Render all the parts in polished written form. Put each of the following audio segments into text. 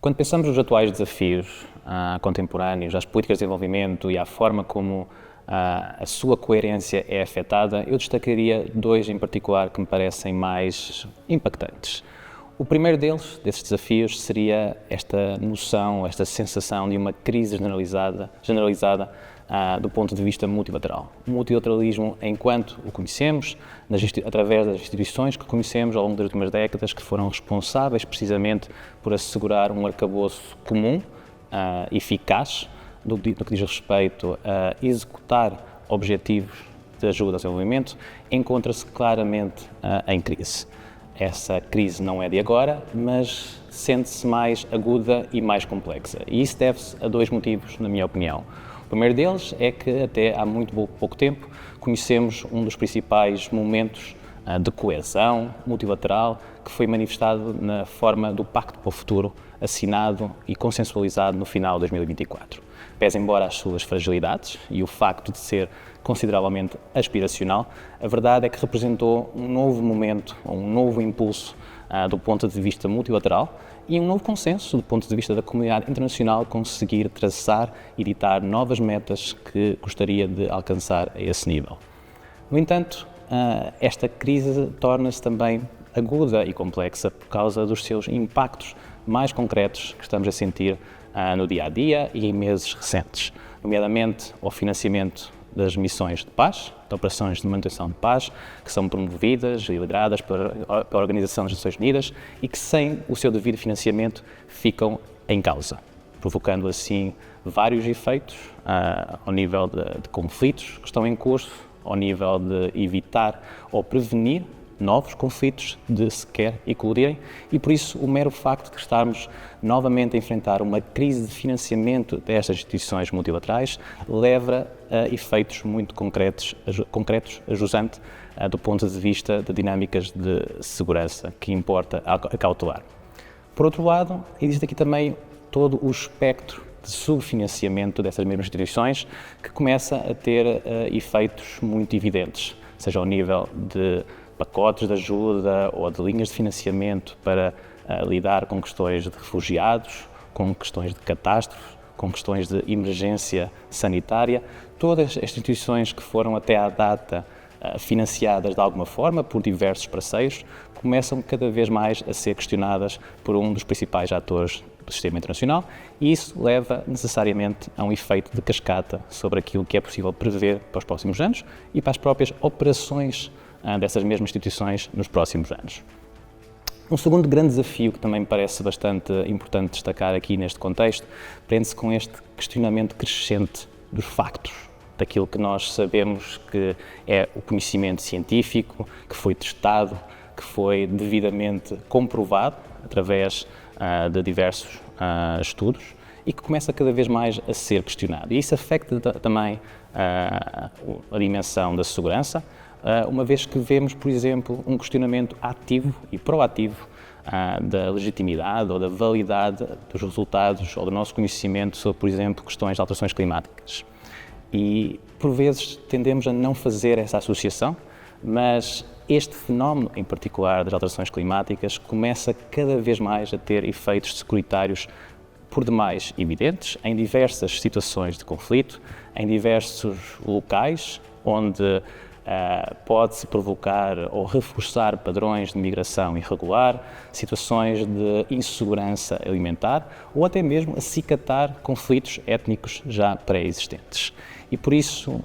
Quando pensamos nos atuais desafios contemporâneos, às políticas de desenvolvimento e à forma como a sua coerência é afetada, eu destacaria dois em particular que me parecem mais impactantes. O primeiro desses desafios, seria esta noção, esta sensação de uma crise generalizada do ponto de vista multilateral. O multilateralismo, enquanto o conhecemos, através das instituições que conhecemos ao longo das últimas décadas, que foram responsáveis precisamente por assegurar um arcabouço comum, eficaz, no que diz respeito a executar objetivos de ajuda ao desenvolvimento, encontra-se claramente em crise. Essa crise não é de agora, mas sente-se mais aguda e mais complexa. E isso deve-se a dois motivos, na minha opinião. O primeiro deles é que até há muito pouco tempo conhecemos um dos principais momentos de coesão multilateral que foi manifestado na forma do Pacto para o Futuro, assinado e consensualizado no final de 2024. Pese embora as suas fragilidades e o facto de ser consideravelmente aspiracional, a verdade é que representou um novo momento, um novo impulso do ponto de vista multilateral e um novo consenso do ponto de vista da comunidade internacional conseguir traçar e ditar novas metas que gostaria de alcançar a esse nível. No entanto, esta crise torna-se também aguda e complexa por causa dos seus impactos mais concretos que estamos a sentir no dia-a-dia e em meses recentes, nomeadamente ao financiamento das missões de paz, de operações de manutenção de paz, que são promovidas e lideradas pela Organização das Nações Unidas e que, sem o seu devido financiamento, ficam em causa, provocando assim vários efeitos ao nível de conflitos que estão em curso, ao nível de evitar ou prevenir novos conflitos de se quer eclodirem, e por isso o mero facto de estarmos novamente a enfrentar uma crise de financiamento destas instituições multilaterais leva a efeitos muito concretos ajusante do ponto de vista de dinâmicas de segurança que importa acautelar. Por outro lado, existe aqui também todo o espectro de subfinanciamento dessas mesmas instituições que começa a ter efeitos muito evidentes, seja ao nível de pacotes de ajuda ou de linhas de financiamento para lidar com questões de refugiados, com questões de catástrofes, com questões de emergência sanitária. Todas as instituições que foram até à data financiadas de alguma forma por diversos parceiros começam cada vez mais a ser questionadas por um dos principais atores do sistema internacional, e isso leva necessariamente a um efeito de cascata sobre aquilo que é possível prever para os próximos anos e para as próprias operações dessas mesmas instituições nos próximos anos. Um segundo grande desafio que também me parece bastante importante destacar aqui neste contexto prende-se com este questionamento crescente dos factos, daquilo que nós sabemos que é o conhecimento científico, que foi testado, que foi devidamente comprovado através de diversos estudos e que começa cada vez mais a ser questionado. E isso afeta também a dimensão da segurança, uma vez que vemos, por exemplo, um questionamento ativo e proativo da legitimidade ou da validade dos resultados ou do nosso conhecimento sobre, por exemplo, questões de alterações climáticas. E, por vezes, tendemos a não fazer essa associação, mas este fenómeno, em particular das alterações climáticas, começa cada vez mais a ter efeitos securitários por demais evidentes em diversas situações de conflito, em diversos locais onde pode-se provocar ou reforçar padrões de migração irregular, situações de insegurança alimentar ou até mesmo acicatar conflitos étnicos já pré-existentes. E por isso,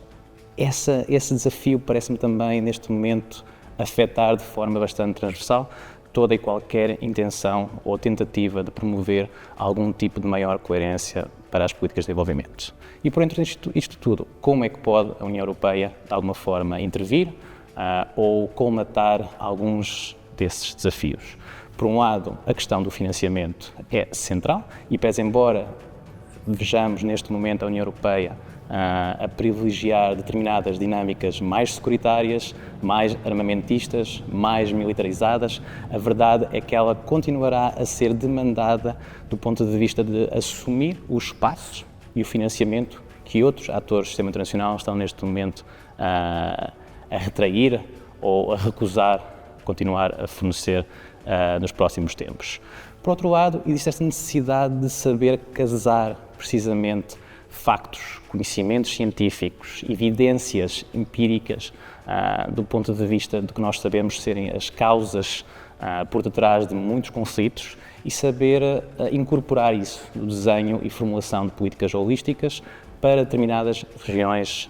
esse desafio parece-me também, neste momento, afetar de forma bastante transversal toda e qualquer intenção ou tentativa de promover algum tipo de maior coerência para as políticas de desenvolvimento. E por entre isto tudo, como é que pode a União Europeia, de alguma forma, intervir ou colmatar alguns desses desafios? Por um lado, a questão do financiamento é central e, pese embora vejamos neste momento a União Europeia a privilegiar determinadas dinâmicas mais securitárias, mais armamentistas, mais militarizadas, a verdade é que ela continuará a ser demandada do ponto de vista de assumir os espaços e o financiamento que outros atores do sistema internacional estão neste momento a retrair ou a recusar continuar a fornecer nos próximos tempos. Por outro lado, existe esta necessidade de saber casar precisamente factos, conhecimentos científicos, evidências empíricas, do ponto de vista do que nós sabemos serem as causas por detrás de muitos conflitos, e saber incorporar isso no desenho e formulação de políticas holísticas para determinadas regiões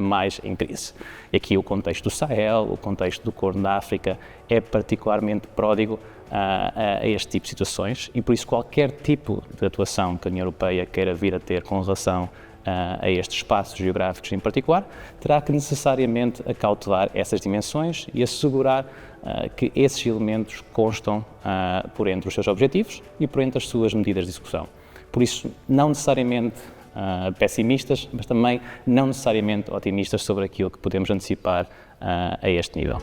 mais em crise. E aqui o contexto do Sahel, o contexto do Corno da África é particularmente pródigo a este tipo de situações, e por isso qualquer tipo de atuação que a União Europeia queira vir a ter com relação a estes espaços geográficos em particular, terá que necessariamente acautelar essas dimensões e assegurar que esses elementos constam por entre os seus objetivos e por entre as suas medidas de execução. Por isso, não necessariamente pessimistas, mas também não necessariamente otimistas sobre aquilo que podemos antecipar a este nível.